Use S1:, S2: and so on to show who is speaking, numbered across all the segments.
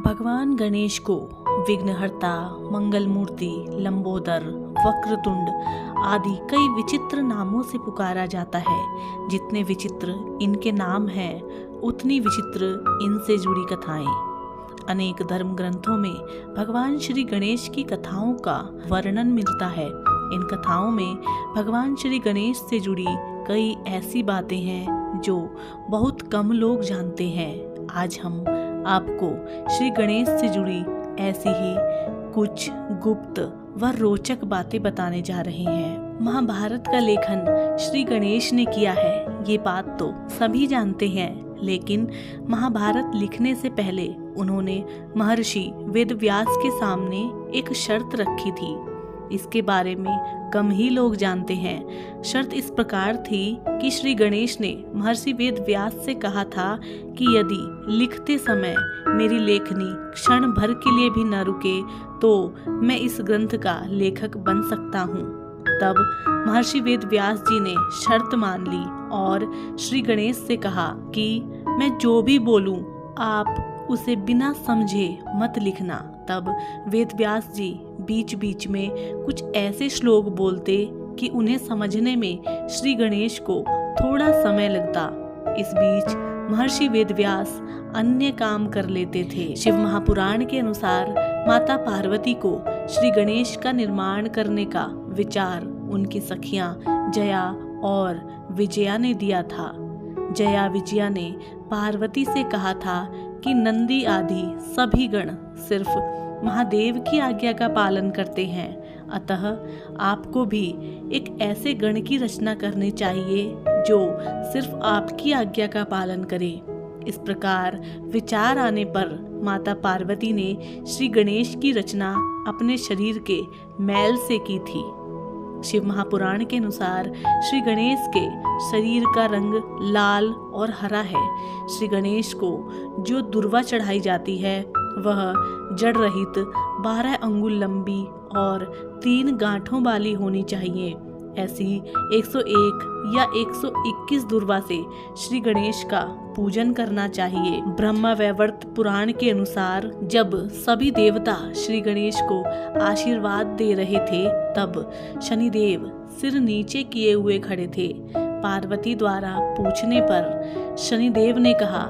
S1: भगवान गणेश को विघ्नहर्ता, मंगल मूर्ति, लंबोदर, वक्रतुंड आदि कई विचित्र नामों से पुकारा जाता है। जितने विचित्र इनके नाम हैं, उतनी विचित्र इनसे जुड़ी कथाएं। अनेक धर्म ग्रंथों में भगवान श्री गणेश की कथाओं का वर्णन मिलता है। इन कथाओं में भगवान श्री गणेश से जुड़ी कई ऐसी बातें हैं जो बहुत कम लोग जानते हैं। आज हम आपको श्री गणेश से जुड़ी ऐसी ही कुछ गुप्त व रोचक बातें बताने जा रहे हैं। महाभारत का लेखन श्री गणेश ने किया है, ये बात तो सभी जानते हैं, लेकिन महाभारत लिखने से पहले उन्होंने महर्षि वेदव्यास के सामने एक शर्त रखी थी। इसके बारे में कम ही लोग जानते हैं। शर्त इस प्रकार थी कि श्री गणेश ने महर्षि वेदव्यास से कहा था कि यदि लिखते समय मेरी लेखनी क्षण भर के लिए भी न रुके तो मैं इस ग्रंथ का लेखक बन सकता हूँ। तब महर्षि वेदव्यास जी ने शर्त मान ली और श्री गणेश से कहा कि मैं जो भी बोलूं आप उसे बिना समझे मत लिखना। तब वेदव्यास जी बीच बीच में कुछ ऐसे श्लोक बोलते कि उन्हें समझने में श्री गणेश को थोड़ा समय लगता। इस बीच महर्षि वेदव्यास अन्य काम कर लेते थे। शिव महापुराण के अनुसार माता पार्वती को श्री गणेश का निर्माण करने का विचार उनकी सखियां जया और विजया ने दिया था। जया विजया ने पार्वती से कहा था कि नंदी आदि सभी गण सिर्फ महादेव की आज्ञा का पालन करते हैं, अतः आपको भी एक ऐसे गण की रचना करनी चाहिए जो सिर्फ आपकी आज्ञा का पालन करे। इस प्रकार विचार आने पर माता पार्वती ने श्री गणेश की रचना अपने शरीर के मैल से की थी। शिव महापुराण के अनुसार श्री गणेश के शरीर का रंग लाल और हरा है। श्री गणेश को जो दुर्वा चढ़ाई जाती है वह जड़ रहित 12 अंगुल लंबी और 3 गांठों वाली होनी चाहिए। ऐसी 101 या 121 दुर्वा से श्री गणेश का पूजन करना चाहिए। ब्रह्मा वैवर्त पुराण के अनुसार जब सभी देवता श्री गणेश को आशीर्वाद दे रहे थे तब शनिदेव सिर नीचे किए हुए खड़े थे। पार्वती द्वारा पूछने पर शनिदेव ने कहा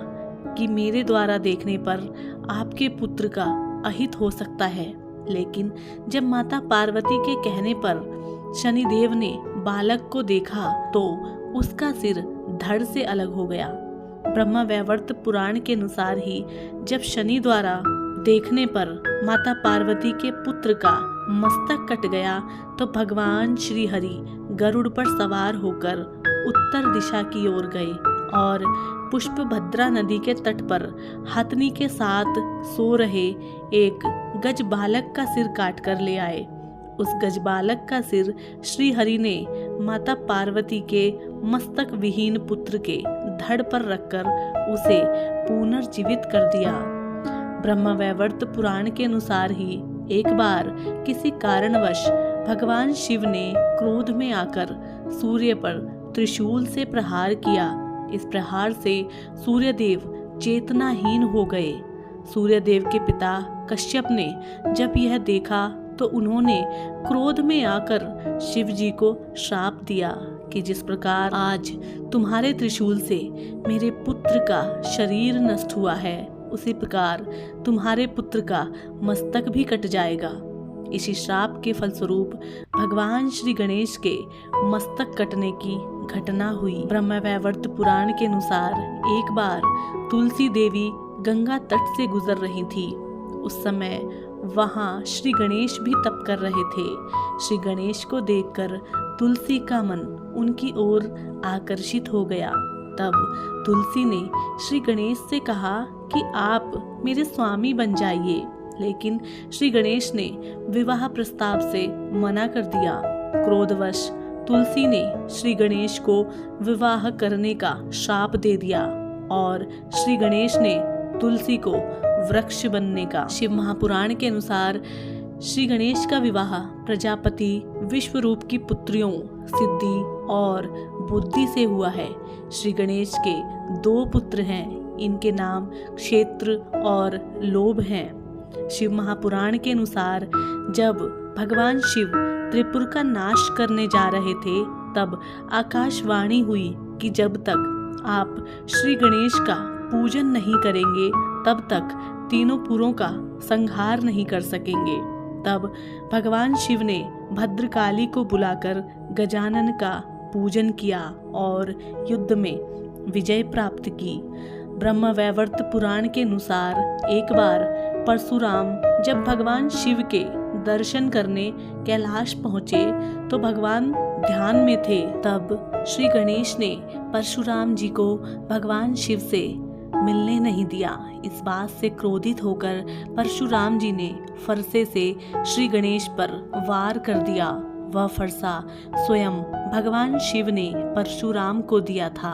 S1: कि मेरे द्वारा देखने पर आपके पुत्र का अहित हो सकता है, लेकिन जब माता पार्वती के कहने पर शनिदेव ने बालक को देखा तो उसका सिर धड़ से अलग हो गया। ब्रह्मा वैवर्त पुराण के अनुसार ही जब शनि द्वारा देखने पर माता पार्वती के पुत्र का मस्तक कट गया तो भगवान श्री हरि गरुड़ पर सवार होकर उत्तर दिशा की ओर गए और पुष्पभद्रा नदी के तट पर हथनी के साथ सो रहे एक गज बालक का सिर काट कर ले आए। उस गज बालक का सिर श्री हरि ने माता पार्वती के मस्तक विहीन पुत्र के धड़ पर रखकर उसे पुनर्जीवित कर दिया। ब्रह्मा वैवर्त पुराण के अनुसार ही एक बार किसी कारणवश भगवान शिव ने क्रोध में आकर सूर्य पर त्रिशूल से प्रहार किया। इस प्रहार से सूर्यदेव चेतनाहीन हो गए। सूर्यदेव के पिता कश्यप ने जब यह देखा तो उन्होंने क्रोध में आकर शिव जी को श्राप दिया कि जिस प्रकार आज तुम्हारे त्रिशूल से मेरे पुत्र का शरीर नष्ट हुआ है, उसी प्रकार तुम्हारे पुत्र का मस्तक भी कट जाएगा। इसी श्राप के फलस्वरूप भगवान श्री गणेश के मस्तक कटने की घटना हुई। ब्रह्मा वैवर्त पुराण के अनुसार एक बार तुलसी देवी गंगा तट से गुजर रही थी। उस समय वहां श्री गणेश भी तप कर रहे थे। श्री गणेश को देखकर तुलसी का मन उनकी ओर आकर्षित हो गया। तब तुलसी ने श्री गणेश से कहा कि आप मेरे स्वामी बन जाइए, लेकिन श्री गणेश ने विवाह प्रस्ताव से मना कर दिया। क्रोधवश तुलसी ने श्री गणेश को विवाह करने का श्राप दे दिया और श्री गणेश ने तुलसी को वृक्ष बनने का। शिव महापुराण के अनुसार श्री गणेश का विवाह प्रजापति विश्वरूप की पुत्रियों सिद्धि और बुद्धि से हुआ है। श्री गणेश के 2 पुत्र हैं, इनके नाम क्षेत्र और लोभ हैं। शिव महापुराण के अनुसार जब भगवान शिव त्रिपुर का नाश करने जा रहे थे, तब आकाशवाणी हुई कि जब तक आप श्री गणेश का पूजन नहीं करेंगे, तब तक तीनों पुरों का संहार नहीं कर सकेंगे। तब भगवान शिव ने भद्रकाली को बुलाकर गजानन का पूजन किया और युद्ध में विजय प्राप्त की। ब्रह्मवैवर्त पुराण के अनुसार एक बार परशुराम जब भगवान शिव के दर्शन करने कैलाश पहुँचे तो भगवान ध्यान में थे। तब श्री गणेश ने परशुराम जी को भगवान शिव से मिलने नहीं दिया। इस बात से क्रोधित होकर परशुराम जी ने फरसे से श्री गणेश पर वार कर दिया। वह फरसा स्वयं भगवान शिव ने परशुराम को दिया था।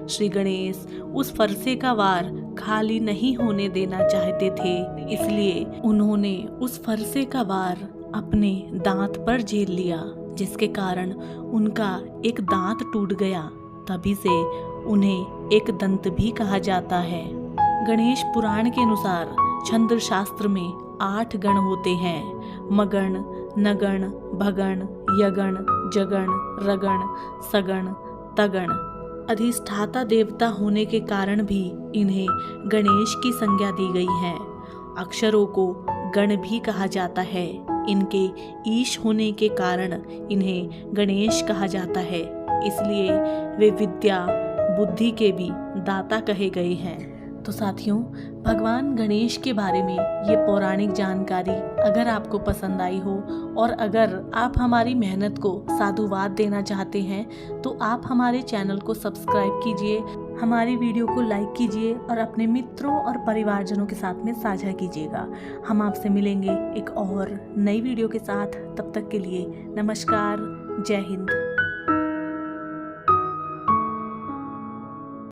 S1: श्री गणेश उस फरसे का वार खाली नहीं होने देना चाहते थे, इसलिए उन्होंने उस फरसे का वार अपने दांत पर झेल लिया, जिसके कारण उनका एक दांत टूट गया। तभी से उन्हें एक दंत भी कहा जाता है। गणेश पुराण के अनुसार छंद शास्त्र में 8 गण होते हैं: मगण, नगण, भगण, यगण, जगण, रगण, सगण, तगण। अधिष्ठाता देवता होने के कारण भी इन्हें गणेश की संज्ञा दी गई है। अक्षरों को गण भी कहा जाता है। इनके ईश होने के कारण इन्हें गणेश कहा जाता है, इसलिए वे विद्या बुद्धि के भी दाता कहे गए हैं। तो साथियों, भगवान गणेश के बारे में ये पौराणिक जानकारी अगर आपको पसंद आई हो और अगर आप हमारी मेहनत को साधुवाद देना चाहते हैं तो आप हमारे चैनल को सब्सक्राइब कीजिए, हमारी वीडियो को लाइक कीजिए और अपने मित्रों और परिवारजनों के साथ में साझा कीजिएगा। हम आपसे मिलेंगे एक और नई वीडियो के साथ। तब तक के लिए नमस्कार, जय हिंद।